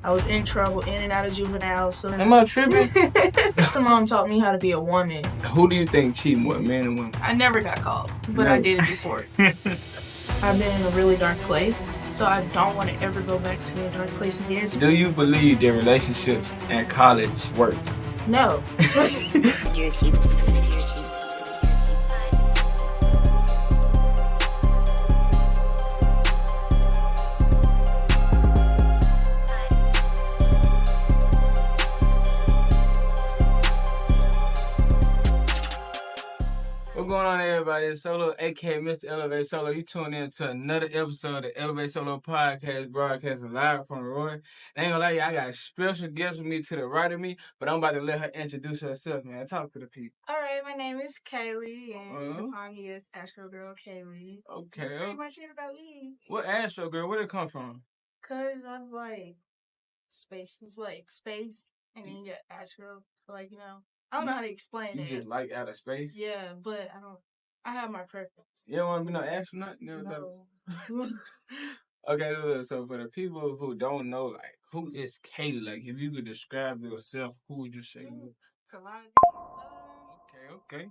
I was in trouble, in and out of juvenile. So am I tripping? My mom taught me how to be a woman. Who do you think cheat more, men and women? I never got caught, but I did it before. I've been in a really dark place, so I don't want to ever go back to a dark place again. Do you believe that relationships and college work? No. What's going on, everybody? It's Solo, aka Mr. ElevateSolo. You tune in to another episode of the ElevateSolo podcast, broadcasting live from Roy. I ain't gonna lie, you, I got a special guest with me to the right of me, but I'm about to let her introduce herself, man. Talk to the people. All right, my name is Kaylee, and you can find me as Astro Girl Kaylee. Okay. That's pretty much it about me. What Astro Girl? Where'd it come from? Cause I'm like space. It's like space, and then you get Astro. Like, you know, I don't know how to explain it. You just like outer space? Yeah, but I don't. I have my preference. You don't want to be no astronaut? No. Okay, so for the people who don't know, like, who is Kaylee? Like, if you could describe yourself, who would you say you? It's a lot of things. Okay.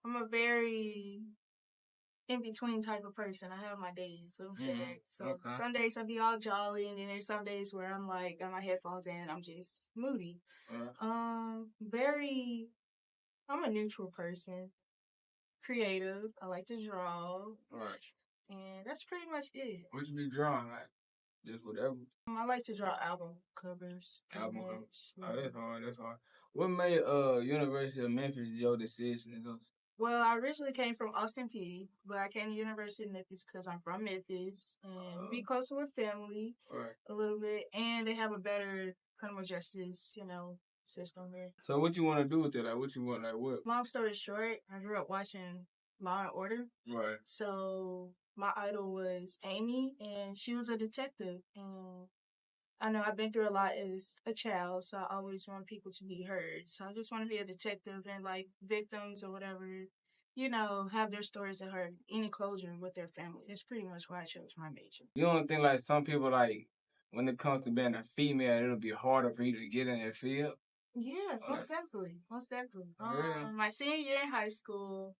I'm a very in-between type of person. I have my days, let me say that. So some days I be all jolly, and then there's some days where I'm like, got my headphones in and I'm just moody. I'm a neutral person. Creative. I like to draw. Right. And that's pretty much it. What you be drawing, like? Just whatever? I like to draw album covers. Album covers. Oh, that's hard. What made University of Memphis your decision to go? Well, I originally came from Austin Peay, but I came to University of Memphis because I'm from Memphis and be closer with family a little bit, and they have a better criminal justice, system there. So what you want to do with it? Like, what you want, like, what? Long story short, I grew up watching Law and Order. Right. So my idol was Amy, and she was a detective, and I know I've been through a lot as a child, so I always want people to be heard. So I just want to be a detective and, like, victims or whatever, have their stories heard, any closure with their family. That's pretty much why I chose my major. You don't think, like, some people, like, when it comes to being a female, it'll be harder for you to get in that field? Yeah, most definitely. Yeah. My senior year in high school,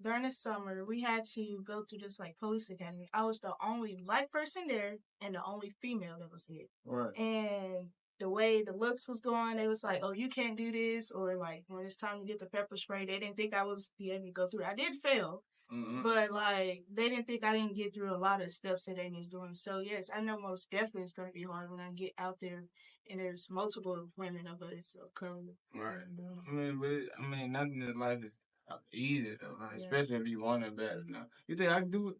during the summer, we had to go through this, like, police academy. I was the only black person there and the only female that was there. Right. And the way the looks was going, they was like, oh, you can't do this. Or, like, when it's time to get the pepper spray, they didn't think I was be able to go through it. I did fail. Mm-hmm. But, like, they didn't think I didn't get through a lot of steps that they was doing. So, yes, I know most definitely it's going to be hard when I get out there and there's multiple women of us currently. Right. I mean, nothing in life is easy, though, like, especially if you want it bad enough. You think I can do it?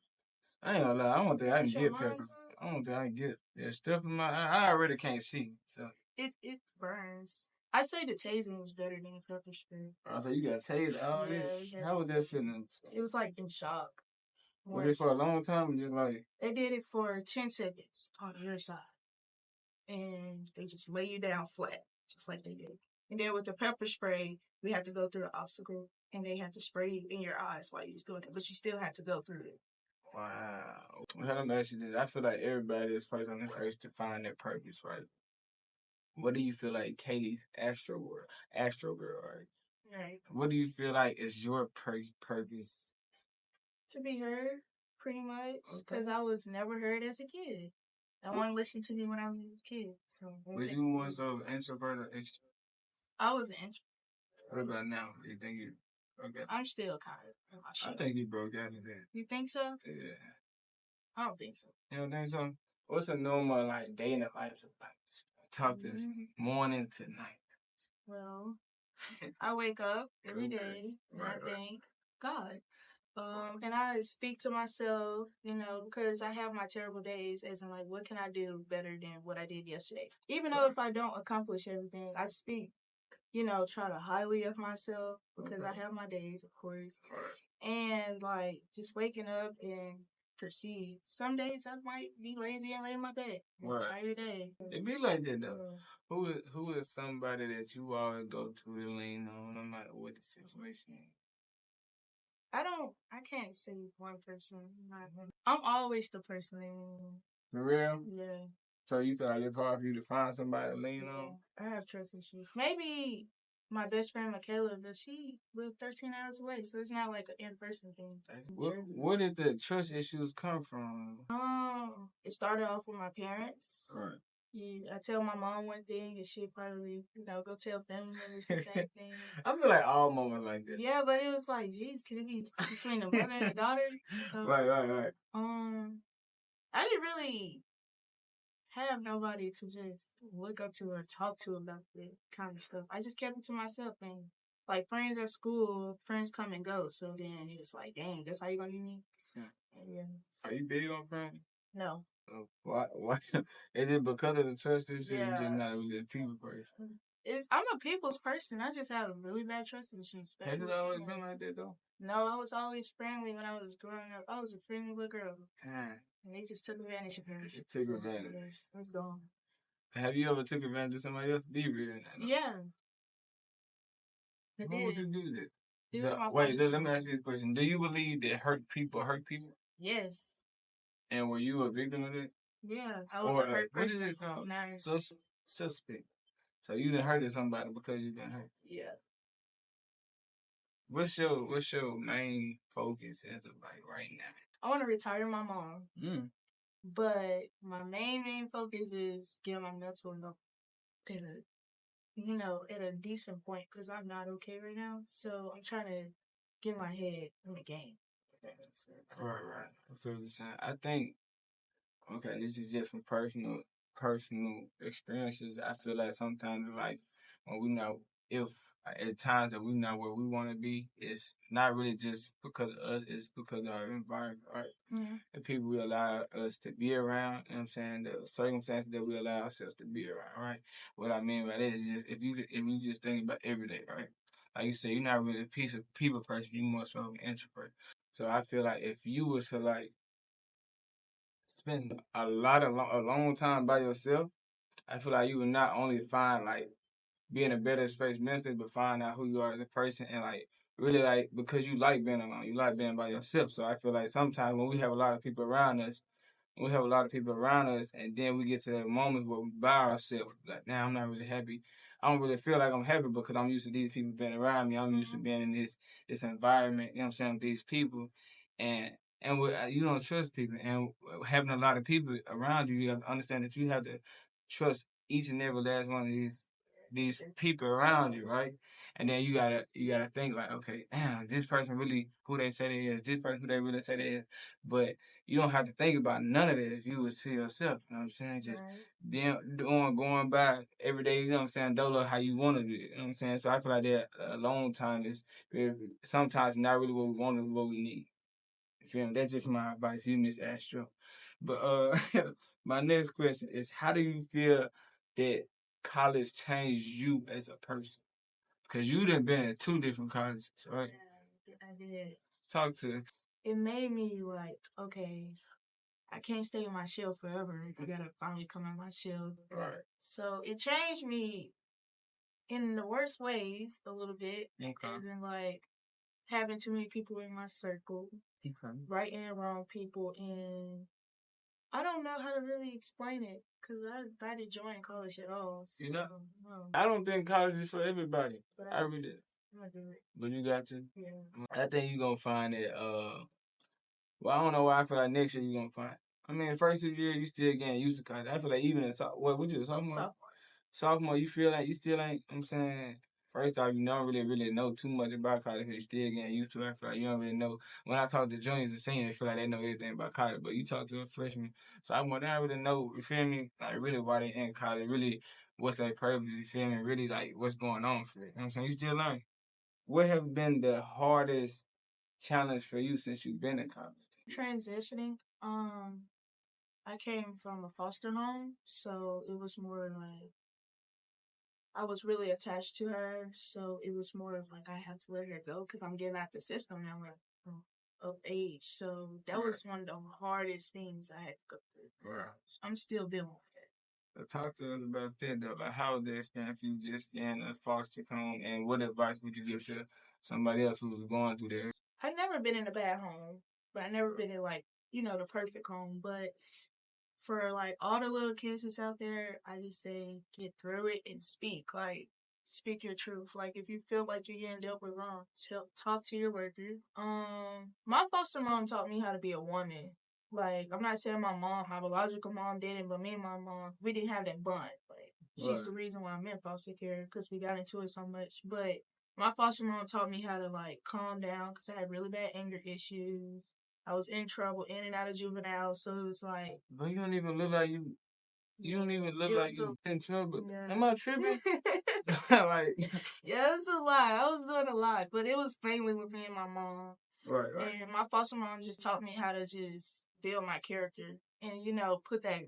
I ain't gonna lie. I don't think I can get pepper. I don't think I can get it. There's stuff in my eye. I already can't see. So it burns. I say the tasing was better than the pepper spray. Oh, so you got tased all this? How was that feeling? It was like in shock. Was it for a long time or just like? They did it for 10 seconds on your side. And they just lay you down flat, just like they did. And then with the pepper spray, we had to go through an obstacle, and they had to spray you in your eyes while you was doing it, but you still had to go through it. Wow. Let me ask you this. I feel like everybody is placed on this earth to find their purpose, right? What do you feel like Kaylee's Astro Girl, right? Right. What do you feel like is your purpose? To be heard, pretty much, because I was never heard as a kid. I want to listen to me when I was a kid. So was you more so introvert or extrovert? I was an introvert. What about now? You think you okay? I'm still kind of. I think you broke out of that. You think so? Yeah. I don't think so. You don't think so? What's a normal, like, day in the life of, like, talk this morning to night? Well, I wake up every day and I thank God. And I speak to myself, because I have my terrible days as in, like, what can I do better than what I did yesterday? Even though if I don't accomplish everything, I speak, try to highly of myself because I have my days, of course. And, like, just waking up and proceed. Some days I might be lazy and lay in my bed. Entire day. It be like that, though. Who is somebody that you always go to and lean on no matter what the situation is? I can't say one person. I'm always the person. For real? Yeah. So you feel like it's hard for you to find somebody to lean on? I have trust issues. Maybe my best friend Michaela, but she lived 13 hours away, so it's not like an in-person thing. Where did the trust issues come from? It started off with my parents. Right. Yeah, I tell my mom one thing, and she'd probably, go tell family members the same thing. I feel like all moments like that. Yeah, but it was like, geez, can it be between the mother and the daughter? So, right. I didn't really have nobody to just look up to or talk to about that kind of stuff. I just kept it to myself, and like friends at school, friends come and go. So then it's like, dang, that's how you gonna be me? Yeah. Are you big on friends? No. Why? Is it because of the trust issue? Yeah. You're just not really a people person. I'm a people's person. I just have a really bad trust issue. Has it always been like that though? No, I was always friendly when I was growing up. I was a friendly little girl. And they just took advantage of her. They took advantage. Let's go. Have you ever took advantage of somebody else? Do you really? Yeah. Why would you do that? Wait, let me ask you a question. Do you believe that hurt people hurt people? Yes. And were you a victim of that? Yeah, I was a hurt person. What is it called? Suspect. So you done hurted somebody because you been hurt. Yeah. What's your main focus as of like right now? I want to retire my mom. But my main focus is getting my mental health at a decent point, because I'm not okay right now. So I'm trying to get my head in the game. Right. I feel what you're saying. I think, okay, this is just from personal experiences. I feel like sometimes in life, when we know, if at times that we not where we want to be, it's not really just because of us, it's because of our environment, right? Mm-hmm. The people we allow us to be around, you know what I'm saying, the circumstances that we allow ourselves to be around, right? What I mean by that is just, if you just think about every day, right? Like you said, you're not really a people person, you're more so an introvert. So I feel like if you was to like spend a long time by yourself, I feel like you would not only find like be in a better space mentally, but find out who you are as a person, and like really like, because you like being alone, you like being by yourself. So I feel like sometimes when we have a lot of people around us, and then we get to the moments where we by ourselves, like, now I'm not really happy. I don't really feel like I'm happy because I'm used to these people being around me. I'm used to being in this environment, you know what I'm saying, with these people. And you don't trust people. And having a lot of people around you, you have to understand that you have to trust each and every last one of these people around you, right? And then you gotta think like, okay, damn, this person really who they say they is, this person who they really say they is. But you don't have to think about none of that if you was to yourself, you know what I'm saying? Just going by every day, you know what I'm saying, dolo how you wanna do it, you know what I'm saying? So I feel like that a long time is sometimes not really what we want, is what we need. You feel me? That's just my advice. You, Miss Astro. But my next question is, how do you feel that college changed you as a person? Because you done been in 2 different colleges, right? Yeah, I did. Talk to us. It made me like, okay, I can't stay in my shell forever. I gotta finally come out my shell. Right. So it changed me in the worst ways a little bit. Okay. As in like having too many people in my circle. Okay. Right and wrong people, and I don't know how to really explain it because I didn't join college at all. So, you know, I don't think college is for everybody. I really did. But you got to? Yeah. I think you're going to find it, well, I don't know why I feel like next year you're going to find it. I mean, first 2 years, you still getting used to college. I feel like even in what you, sophomore? Sophomore, you feel like you still ain't, I'm saying, first off, you don't really know too much about college because you still getting used to it. I feel like you don't really know. When I talk to juniors and seniors, I feel like they know everything about college. But you talk to a freshman, sophomore, they don't really know, you feel me? Like, really why they in college, really what's their purpose, you feel me? Really, like, what's going on for it. You know what I'm saying? You still learning. What have been the hardest challenge for you since you've been in college? Transitioning. I came from a foster home, so it was more like I was really attached to her, so it was more of like I have to let her go because I'm getting out the system now of age. So that was one of the hardest things I had to go through. Right. I'm still dealing with it. Talk to us about that though. Like, how was the experience for you just in a foster home, and what advice would you give to somebody else who was going through that? I've never been in a bad home, but I've never been in like, the perfect home. But for like all the little kids that's out there, I just say get through it and speak. Like speak your truth. Like if you feel like you're getting dealt with wrong, talk to your worker. My foster mom taught me how to be a woman. Like I'm not saying my biological mom didn't, but me and my mom, we didn't have that bond. Like she's the reason why I'm in foster care because we got into it so much. But my foster mom taught me how to like calm down because I had really bad anger issues. I was in trouble, in and out of juvenile, so it was like. But you don't even look like you. You don't even look like you in trouble. Yeah. Am I tripping? Like, yeah, it's a lot. I was doing a lot, but it was mainly with me and my mom. right. And my foster mom just taught me how to just build my character and, put that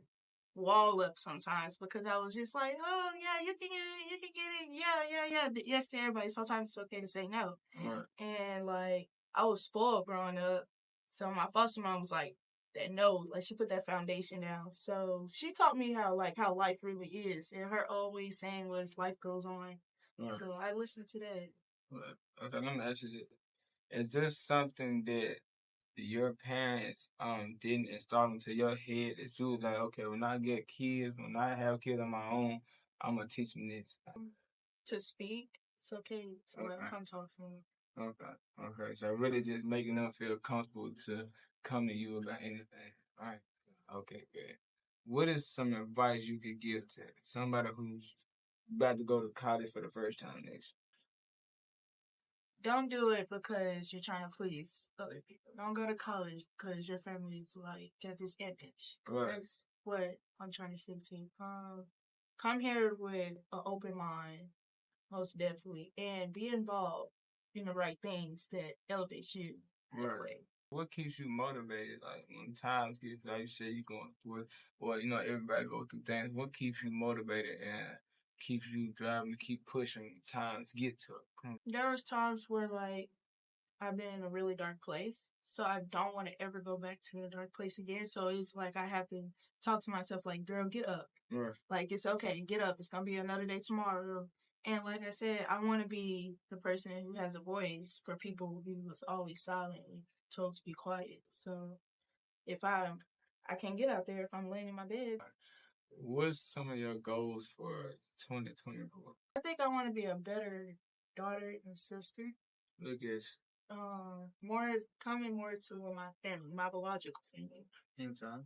wall up sometimes because I was just like, oh, yeah, you can get it. Yeah. Yes to everybody. Sometimes it's okay to say no. Right. And, like, I was spoiled growing up. So my foster mom was like, that no, like she put that foundation down. So she taught me how life really is. And her always saying was life goes on. Right. So I listened to that. Okay, let me ask you this. Is there something that your parents didn't install into your head that you was like, okay, when I get kids, when I have kids on my own, I'm gonna teach them this? To speak, it's okay to come talk to me. Okay. So really just making them feel comfortable to come to you about anything. All right. Okay, good. What is some advice you could give to somebody who's about to go to college for the first time next? Don't do it because you're trying to please other people. Don't go to college because your family's like got this image. Right. That's what I'm trying to stick to. Come here with an open mind, most definitely, and be involved in the right things that elevates you. Right. What keeps you motivated? Like when times get, like you said, you going through it, or everybody go through things. What keeps you motivated and keeps you driving to keep pushing? Times get to it. There was times where like I've been in a really dark place, so I don't want to ever go back to the dark place again. So it's like I have to talk to myself like, girl, get up. Right. Like, it's okay, get up. It's going to be another day tomorrow. And like I said, I want to be the person who has a voice for people who was always silent and told to be quiet. So if I can't get out there if I'm laying in my bed. What's some of your goals for 2024? I think I want to be a better daughter and sister. Look at coming more to my family, my biological family. Inside.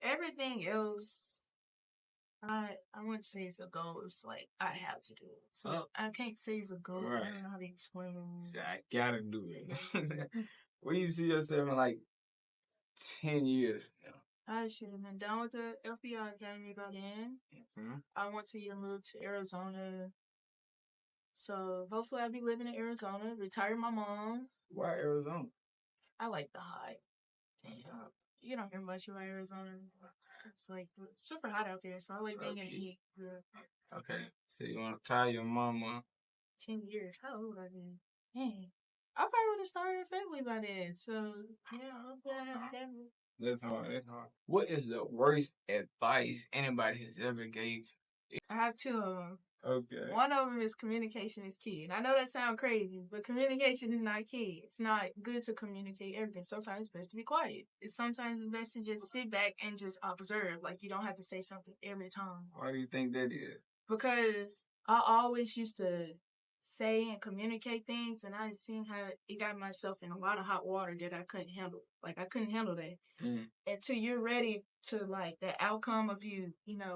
Everything else, I wouldn't say it's a goal. It's like I have to do it. So I can't say it's a goal. Right. I don't know how to explain it. So I gotta do it. Where you see yourself in like 10 years now? I should have been done with the FBI academy by then. Mm-hmm. I want to move to Arizona. So hopefully I'll be living in Arizona, retire my mom. Why Arizona? I like the high. You don't hear much about Arizona. It's like super hot out there, so I like being in the heat. Yeah. Okay. So you want to tie your mama? 10 years. How old are you? Dang. I probably would have started a family by then. So, yeah, hopefully I have a family. That's hard. What is the worst advice anybody has ever gave? I have two of them. Okay. One of them is communication is key. And I know that sounds crazy, but communication is not key. It's not good to communicate everything. Sometimes it's best to be quiet. Sometimes it's best to just sit back and just observe. Like, you don't have to say something every time. Why do you think that is? Because I always used to say and communicate things, and I seen how it got myself in a lot of hot water that I couldn't handle. Like, I couldn't handle that. Mm. Until you're ready to, like, the outcome of you,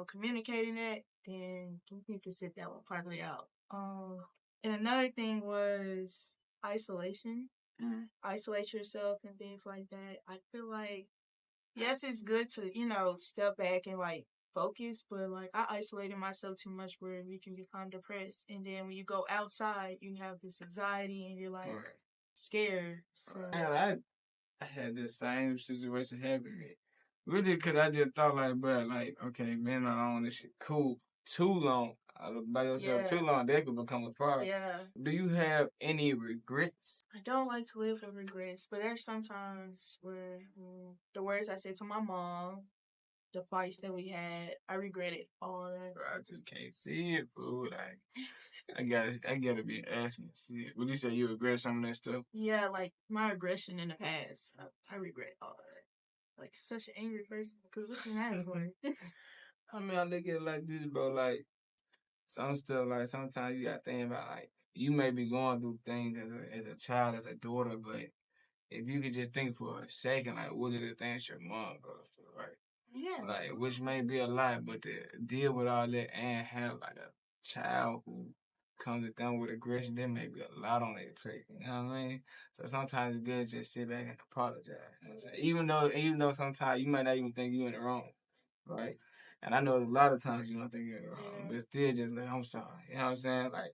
communicating that, then you need to sit that one partly out. And another thing was isolation. Mm. Isolate yourself and things like that. I feel like, yes, it's good to, step back and, like, focus, but like I isolated myself too much where you can become depressed, and then when you go outside you have this anxiety and you're like scared. So I had the same situation happen to me, really, because I just thought like, bro, like, okay, man, I don't this shit cool too long by yourself too long, that could become a problem. Yeah. Do you have any regrets? I don't like to live with regrets, but there's sometimes where the words I said to my mom, the fights that we had, I regret it all that. I just can't see it, fool. Like, I gotta be asking to see it. Would you say you regret some of that stuff? Yeah, like my aggression in the past. I regret all of that. like such an angry person. Because what you mad for? I mean, I look at it like this, bro. Like, some stuff, like, sometimes you got to think about, like, you may be going through things as a child, as a daughter, but if you could just think for a second, like, what are the things your mom goes through, right? Yeah. Like, which may be a lot, but to deal with all that and have, like, a child who comes down with aggression, there may be a lot on their plate, you know what I mean? So sometimes it's good to just sit back and apologize, you know what I'm saying? Even though sometimes you might not even think you're in the wrong, right? And I know a lot of times you don't think you're in the wrong, but still just like, I'm sorry, you know what I'm saying? Like,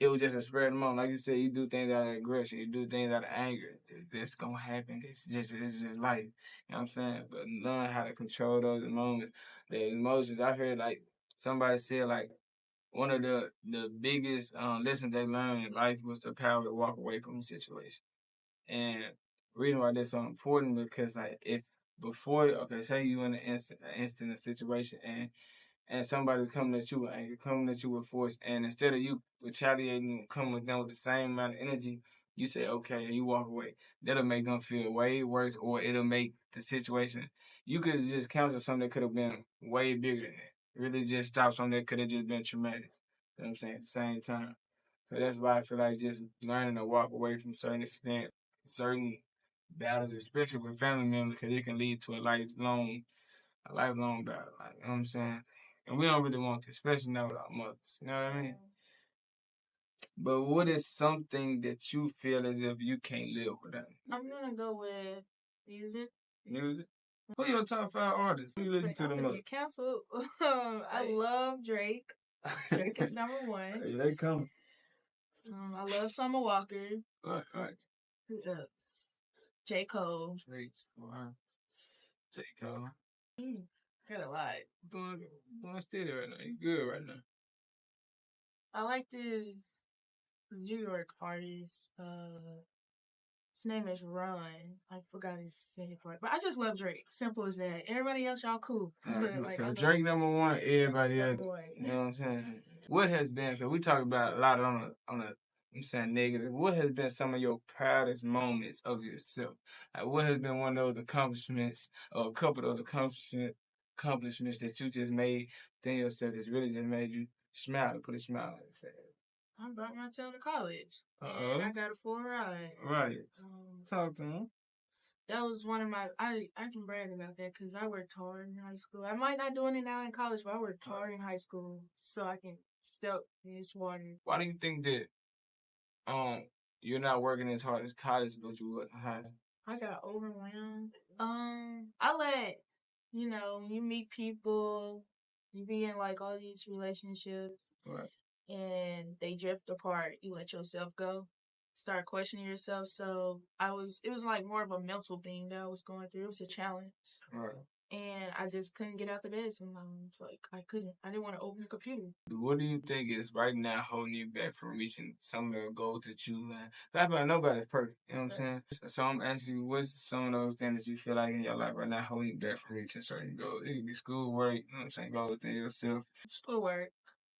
it was just a spur of the moment. Like you said, you do things out of aggression, you do things out of anger. It's gonna happen. It's just life. You know what I'm saying? But learn how to control those moments, the emotions. I heard like somebody said like one of the biggest lessons they learned in life was the power to walk away from a situation. And the reason why that's so important because like if before okay, say you in an instant situation and somebody's coming at you with anger, coming at you with force, and instead of you retaliating and coming with them with the same amount of energy, you say, okay, and you walk away. That'll make them feel way worse, or it'll make the situation, you could have just counseled something that could have been way bigger than that. Really just stop something that could have just been traumatic. You know what I'm saying? At the same time. So that's why I feel like just learning to walk away from certain battles, especially with family members, because it can lead to a lifelong battle. Like, you know what I'm saying? And we don't really want to, especially now with our mothers. You know what I mean? But what is something that you feel as if you can't live without? I'm gonna go with music. Music? Who your top 5 artists? Who you listen to the most? Get canceled. I love Drake. Drake is number 1. Hey, they come. I love Summer Walker. Right. Who else? J. Cole. Drake. J. Cole. Got a lot. Doing steady right now. He's good right now. I like this New York artist. His name is Run. I forgot his second part. But I just love Drake. Simple as that. Everybody else, y'all cool. But, like, so Drake number 1, everybody else. You know what I'm saying? What has been, because we talk about a lot on a I'm saying negative. What has been some of your proudest moments of yourself? Like, what has been one of those accomplishments or a couple of those accomplishments that you just made within yourself that's really just made you smile and put a smile on your face? I brought my tail to college. And I got a full ride. Right. Talk to him. That was one of my, I can brag about that because I worked hard in high school. I might not doing it now in college, but I worked hard in high school so I can step in this water. Why do you think that you're not working as hard as college, but you would in high school? I got overwhelmed. I let, you meet people, you be in like all these relationships. Right. And they drift apart. You let yourself go, start questioning yourself. So it was like more of a mental thing that I was going through. It was a challenge. Right. And I just couldn't get out the bed sometimes. Like, I didn't want to open the computer. What do you think is right now holding you back from reaching some of the goals that you have? I feel like nobody's perfect. You know what I'm saying? So I'm asking you, what's some of those things that you feel like in your life right now holding you back from reaching certain goals? It could be schoolwork, you know what I'm saying? Goals within yourself. Schoolwork.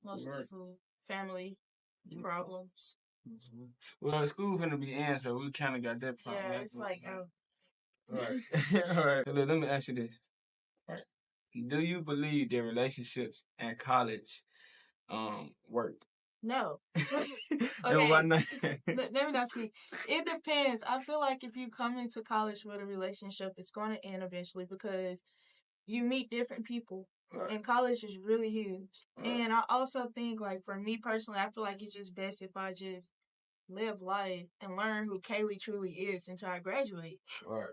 Mostly food. Family problems. Mm-hmm. Well, school gonna be in, so we kind of got that problem. Yeah, it's like, Right. All right. Let me ask you this. All right. Do you believe that relationships and college work? No. Okay. Why not? Let me not speak. It depends. I feel like if you come into college with a relationship, it's going to end eventually because you meet different people. Right. And college is really huge. Right. And I also think, like, for me personally, I feel like it's just best if I just live life and learn who Kaylee truly is until I graduate. Right.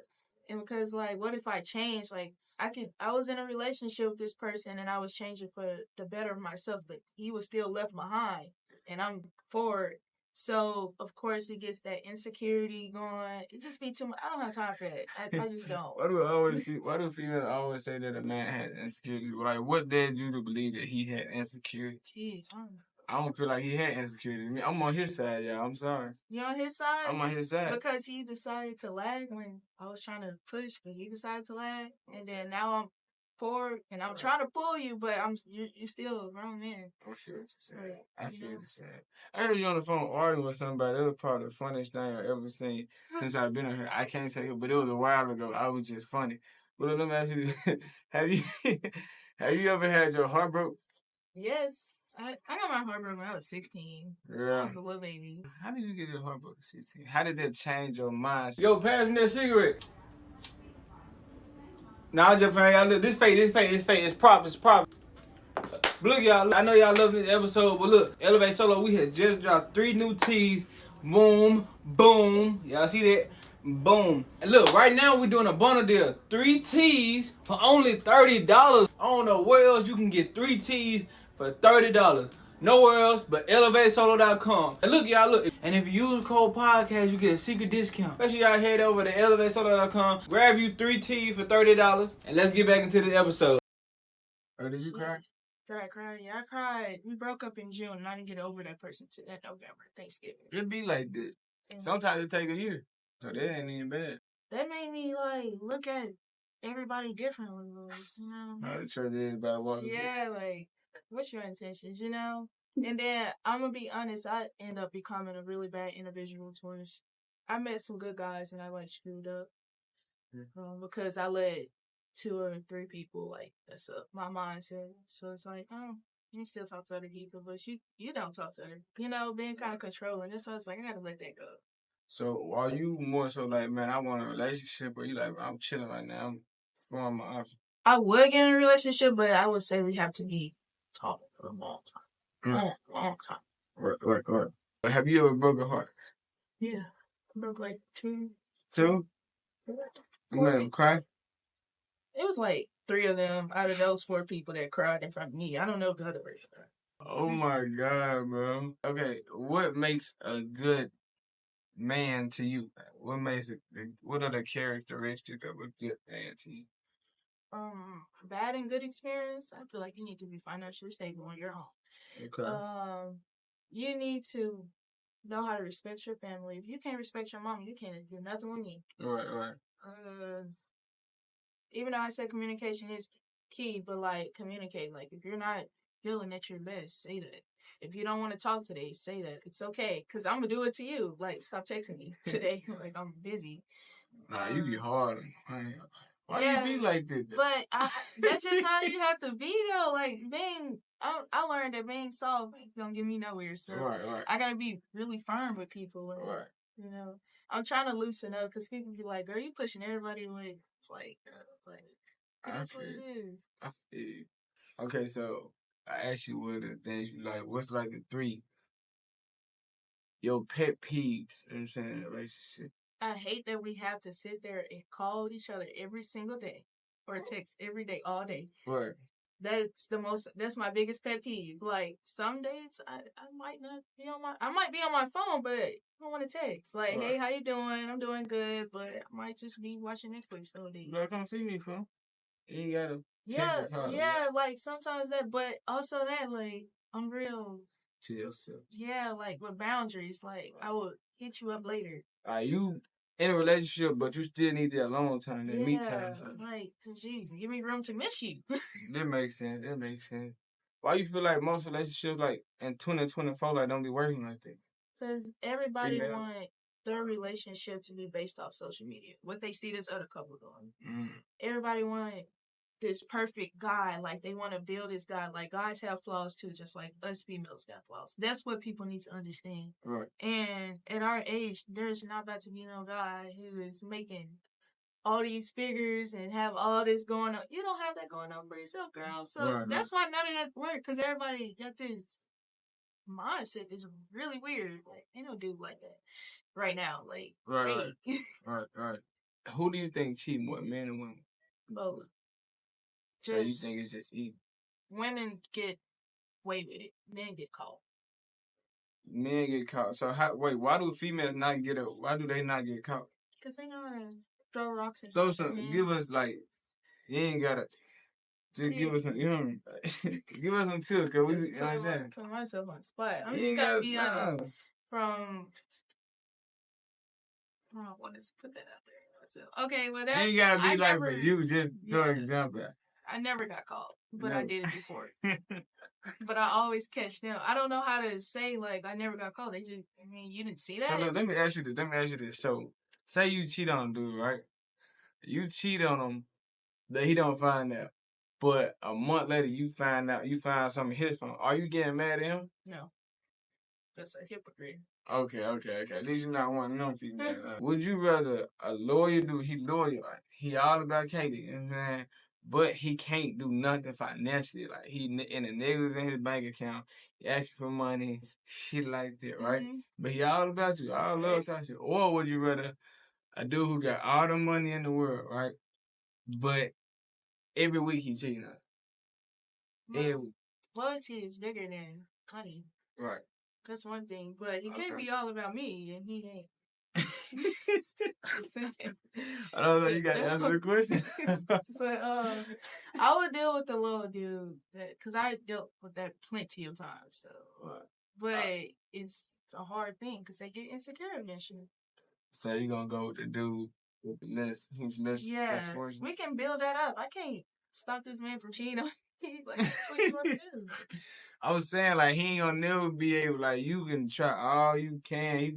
And because, like, what if I change? Like, I was in a relationship with this person and I was changing for the better of myself, but he was still left behind and I'm forward. So, of course, it gets that insecurity going. It just be too much. I don't have time for that. I just don't. Why do females always say that a man has insecurity? Like, what led you to believe that he had insecurity? Jeez, I don't know. I don't feel like he had insecurity. I'm on his side, y'all. I'm sorry. You on his side? I'm on his side. Because he decided to lag when I was trying to push, but he decided to lag. And then now I'm forward and I'm trying to pull you, but you're still a grown man. I feel what you said. I feel what you said. I heard you on the phone arguing with somebody. That was probably the funniest thing I've ever seen since I've been on here. I can't say it, but it was a while ago. I was just funny. Well, let me ask you this. Have you have you ever had your heart broke? Yes, I got my heart broken when I was 16. Yeah. I was a little baby. How did you get your heart broken at 16? How did that change your mind? Yo, pass me that cigarette. Nah, I'm just playing. Y'all look, this fake. It's prop. But look, y'all. I know y'all love this episode, but look, Elevate Solo, we had just dropped 3 new teas. Boom, boom. Y'all see that? Boom. And look, right now we're doing a bundle deal. 3 teas for only $30. I don't know where else you can get 3 teas for $30. Nowhere else but ElevateSolo.com. And look, y'all, look. And if you use code podcast, you get a secret discount. Make sure y'all head over to ElevateSolo.com. Grab you 3 teas for $30. And let's get back into the episode. Oh, did you cry? Did I cry? Yeah, I cried. We broke up in June, and I didn't get over that person till that November, Thanksgiving. It be like that. Sometimes it take a year. So that ain't even bad. That made me, like, look at everybody differently, you know? I'm sure everybody wants Yeah, like, what's your intentions, you know? And then, I'm gonna be honest, I end up becoming a really bad individual towards... I met some good guys, and I, like, screwed up. Because I let 2 or 3 people, like, that's up my mindset. So it's like, oh, you still talk to other people, but you don't talk to other, you know, being kind of controlling. That's why it's like, I gotta let that go. So are you more so like, man, I want a relationship, or you like, I'm chilling right now, I'm exploring my options? I would get in a relationship, but I would say we have to be talking for a long time. Long time. Right. Have you ever broke a heart? Yeah. I broke like 2. 2? You made them cry? It was like 3 of them out of those 4 people that cried in front of me. I don't know if the other person cried. Oh my God, bro. Okay, what makes a good man to you? What makes it? What are the characteristics of a good man to you? Bad and good experience. I feel like you need to be financially stable on your own. Okay. You need to know how to respect your family. If you can't respect your mom, you can't do nothing with me. Right. Even though I said communication is key, but like communicate. Like if you're not feeling at your best, say that. If you don't want to talk today, say that. It's okay, cause I'm gonna do it to you. Like stop texting me today. Like I'm busy. Nah, you be hard. Why you be like this? But that's just how you have to be though. Like I learned that being soft don't get me nowhere. So right. I gotta be really firm with people. And, right. You know, I'm trying to loosen up because people be like, "Girl, you pushing everybody away." It's like, that's what it is. I feel you. Okay, so I asked you what are the things you like. What's like the 3 your pet peeves? You know what I'm saying, in a relationship? I hate that we have to sit there and call each other every single day or text every day, all day. Right. That's my biggest pet peeve. Like some days I might not be I might be on my phone, but I don't want to text. Like, Hey, how you doing? I'm doing good, but I might just be watching Netflix all day. You gotta come see me, fam. You ain't gotta Yeah, like sometimes that, but also that, like, I'm real to yourself. Yeah, like with boundaries. Like I will hit you up later. You in a relationship, but you still need that alone time, that me time. Like, geez, give me room to miss you. That makes sense. Why you feel like most relationships, like in 2024, like don't be working like that? Because everybody want their relationship to be based off social media. What they see this other couple doing. Everybody want this perfect guy. Like they want to build this guy. Like guys have flaws too, just like us females got flaws. That's what people need to understand. Right. And at our age, there's not about to be no guy who is making all these figures and have all this going on. You don't have that going on for yourself, girl. So that's why none of that work, because everybody got this mindset that's really weird. Like, they don't do like that right now. Like, right. Who do you think cheat more, men or women? Both. So you think it's just easy? Women get away with it. Men get caught. Men get caught. So why do females not get it? Why do they not get caught? Because they know how to throw rocks and throw some. Give us like, you ain't gotta. Just give us some, you know, give us some tips, cause we, you know what I'm saying? Put myself on the spot. I'm just gotta be honest. I don't want to put that out there. Okay, well that's. Ain't gotta be like for you. Just throw an example. I never got caught, but I did it before. But I always catch them. I don't know how to say like I never got caught. They just, you didn't see that. So look, let me ask you this. So say you cheat on a dude, right? You cheat on him. that he don't find out. But a month later, you find something in his phone. Are you getting mad at him? No. That's a hypocrite. Okay. At least you're not one of them people. Would you rather a lawyer do? He lawyer, like he all about Kaylee, you know what I'm saying? But he can't do nothing financially. Like he in the negatives in his bank account. He asks you for money, shit like that, right? Mm-hmm. But he all about you, all love about you. Or would you rather a dude who got all the money in the world, right? But every week he cheating on you. Every week. Loyalty is bigger than money. Right. That's one thing. But he can't be all about me, and he ain't. I don't know. You got to answer the question. But I would deal with the little dude because I dealt with that plenty of times. So, but it's a hard thing because they get insecure against you. So you gonna go with the dude with the less? Yeah, we can build that up. I can't stop this man from cheating on me. Like, that's what you want to do. I was saying, like, he ain't gonna never be able, like, you can try all you can. He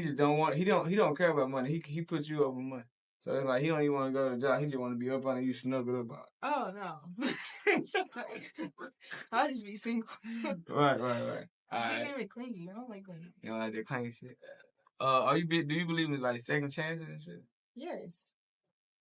just don't want. He don't care about money. He puts you over money. So it's like he don't even want to go to the job. He just want to be up on it. You snuggled up on it. Oh no, I'll just be single. Right. You give me clingy. I don't like clingy. You don't like that clingy shit. Do you believe in like second chances and shit? Yes.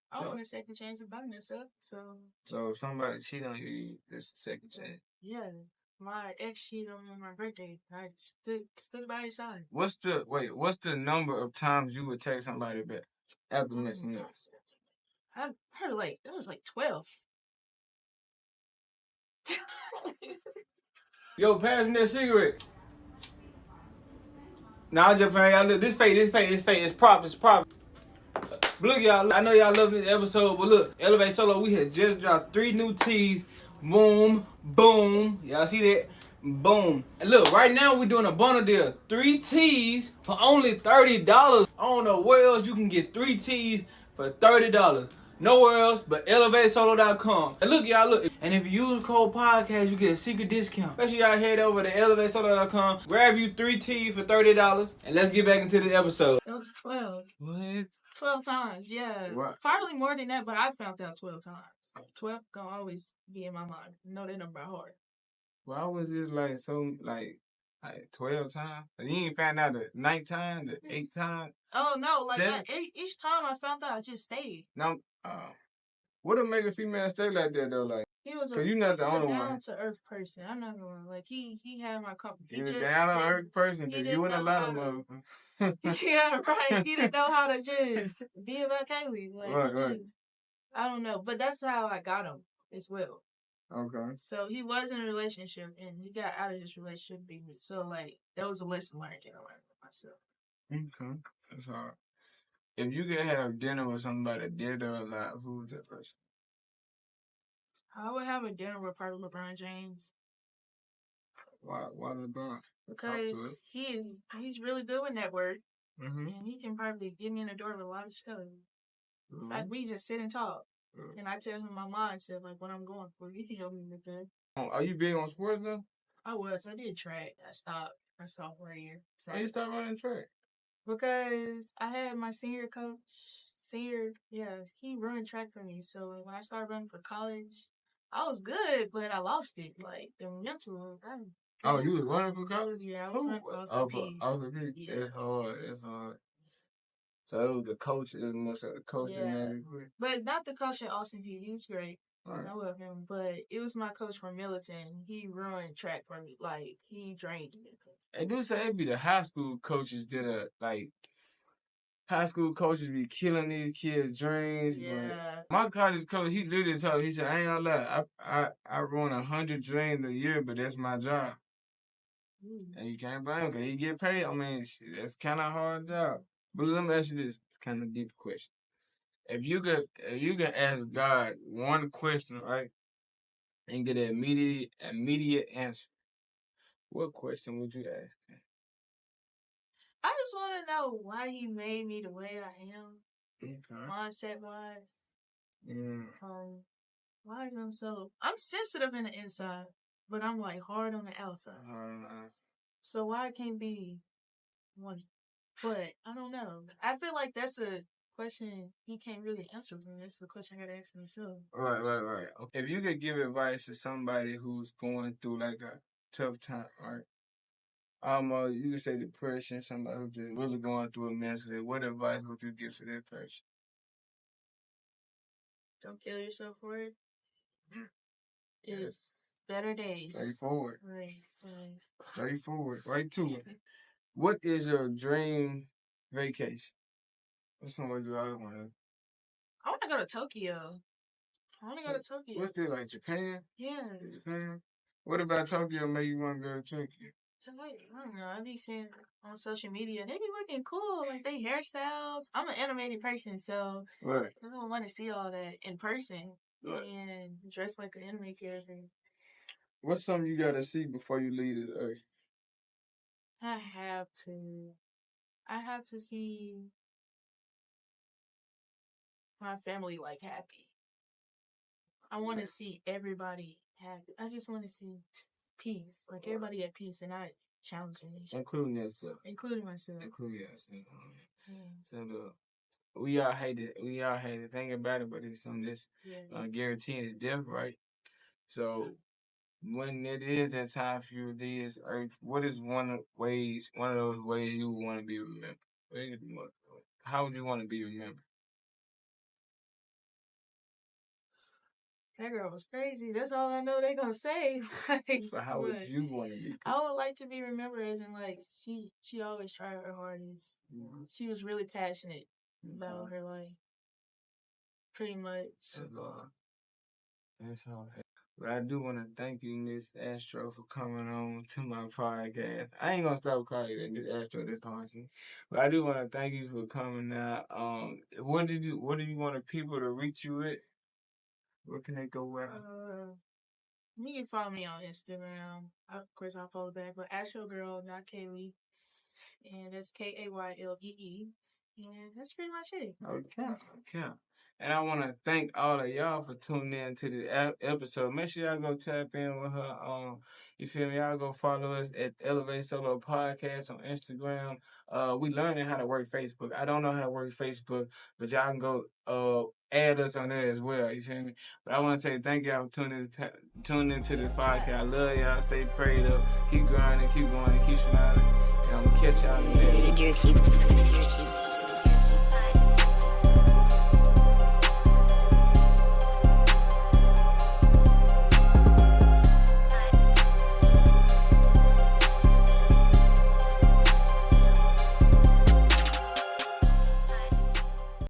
I want a second chance at buying myself, So if somebody cheat on you, it's a second chance. Yeah. My ex cheated on me on my birthday. I stood by his side. What's the number of times you would text somebody back after missing it? I heard it was like 12. Yo, pass me that cigarette. Nah, I'm just playing. Y'all look, this fake. It's prop. Look, y'all. I know y'all love this episode, but look, ElevateSolo, we had just dropped 3 new teas. Boom. Y'all see that? Boom. And look, right now we're doing a bundle deal. 3 teas for only $30. I don't know where else you can get 3 teas for $30. Nowhere else but ElevateSolo.com. And look, y'all, look. And if you use code podcast, you get a secret discount. Make sure y'all head over to ElevateSolo.com. Grab you 3 teas for $30. And let's get back into the episode. It was 12. What? 12 times, yeah. What? Probably more than that, but I found out 12 times. 12 gonna always be in my mind. Know that number by heart. Why was this like 12 times? You ain't found out the 9th time, the 8th time? Oh no, like each time I found out, I just stayed. No, what would make a female stay like that though? Like, Because you're not the only one. Down to earth person. I'm not gonna like he had my company. He's a down to earth person. Cause you and a lot of motherfuckers. Yeah, right. He didn't know how to just be about Kaylee. Like, right. I don't know, but that's how I got him as well. Okay. So he was in a relationship and he got out of his relationship. So like that was a lesson learned in myself. Okay, that's hard. If you could have dinner with somebody dead or alive, who was that person? I would have a dinner with probably LeBron James. Why LeBron? Because he's really good with network, and he can probably get me in the door with a lot of stuff. In fact, we just sit and talk, and I tell him my mindset, like what I'm going for. He can help me with that. Are you big on sports though? I did track. I stopped my sophomore year. Why you stopped running track? Because I had my senior coach. He ran track for me. So when I started running for college, I was good, but I lost it. Like the mental. Oh, you was running for college? Yeah, I was running for OCP. Yeah. It's hard. So it was the coach. It was much of the coach that made it quick. But not the coach at Austin P. He was great. Right. I love him. But it was my coach from Militant. He ran track for me. Like, he drained me. They do say it be the high school coaches high school coaches be killing these kids' dreams. Yeah. My college coach, he literally told me, he said, I ain't gonna lie, I run 100 dreams a year, but that's my job. And you can't blame him because he get paid. I mean, that's kind of a hard job. But let me ask you this, kind of deep question. If you could ask God one question, right, and get an immediate answer, what question would you ask him? I just want to know why he made me the way I am. Okay. Mindset wise. Yeah. Why is I'm sensitive in the inside, but I'm like hard on the outside. So why I can't be one? But I don't know. I feel like that's a question he can't really answer for me. That's the question I gotta ask myself. Right. Okay. If you could give advice to somebody who's going through like a tough time, right? You could say depression, somebody who's just really going through it mentally. What advice would you give to that person? Don't kill yourself for it. It's better days. Straightforward. Right. Straightforward. Right to it. What is your dream vacation? What's somewhere you always want to? I want to go to Tokyo. What's that, like Japan? Yeah. Japan? What about Tokyo made you want to go to Tokyo? Cause like, I don't know, I be seeing on social media, they be looking cool, like they hairstyles. I'm an animated person, so right. I don't want to see all that in person right. and dress like an anime character. What's something you gotta see before you leave this earth? I have to see my family like happy. I want to see everybody happy. I just want to see peace, like everybody at peace and not challenging each other. Including yourself. Including myself. So we all hate to think about it, but it's something that's guaranteeing is death, right? So when it is that time for you to leave this earth, what is one of those ways you would want to be remembered? How would you want to be remembered? That girl was crazy. That's all I know they gonna say. So how would you want to be? I would like to be remembered as in like she always tried her hardest. Mm-hmm. She was really passionate about her life. Pretty much. That's all. But I do want to thank you, Miss Astro, for coming on to my podcast. I ain't gonna stop calling you Miss Astro this time, but I do want to thank you for coming out. What do you want the people to reach you with? Where can they go with? You can follow me on Instagram. Of course, I'll follow back, but Astrogirl, not Kaylee. And that's Kaylee. And that's pretty much it. Okay. And I want to thank all of y'all for tuning in to this episode. Make sure y'all go tap in with her. You feel me? Y'all go follow us at ElevateSolo Podcast on Instagram. We learning how to work Facebook. I don't know how to work Facebook, but y'all can go add us on there as well. You feel me? But I want to say thank y'all for tuning into this podcast. I love y'all. Stay prayed up. Keep grinding, keep going, keep smiling. And I'm going to catch y'all in the next.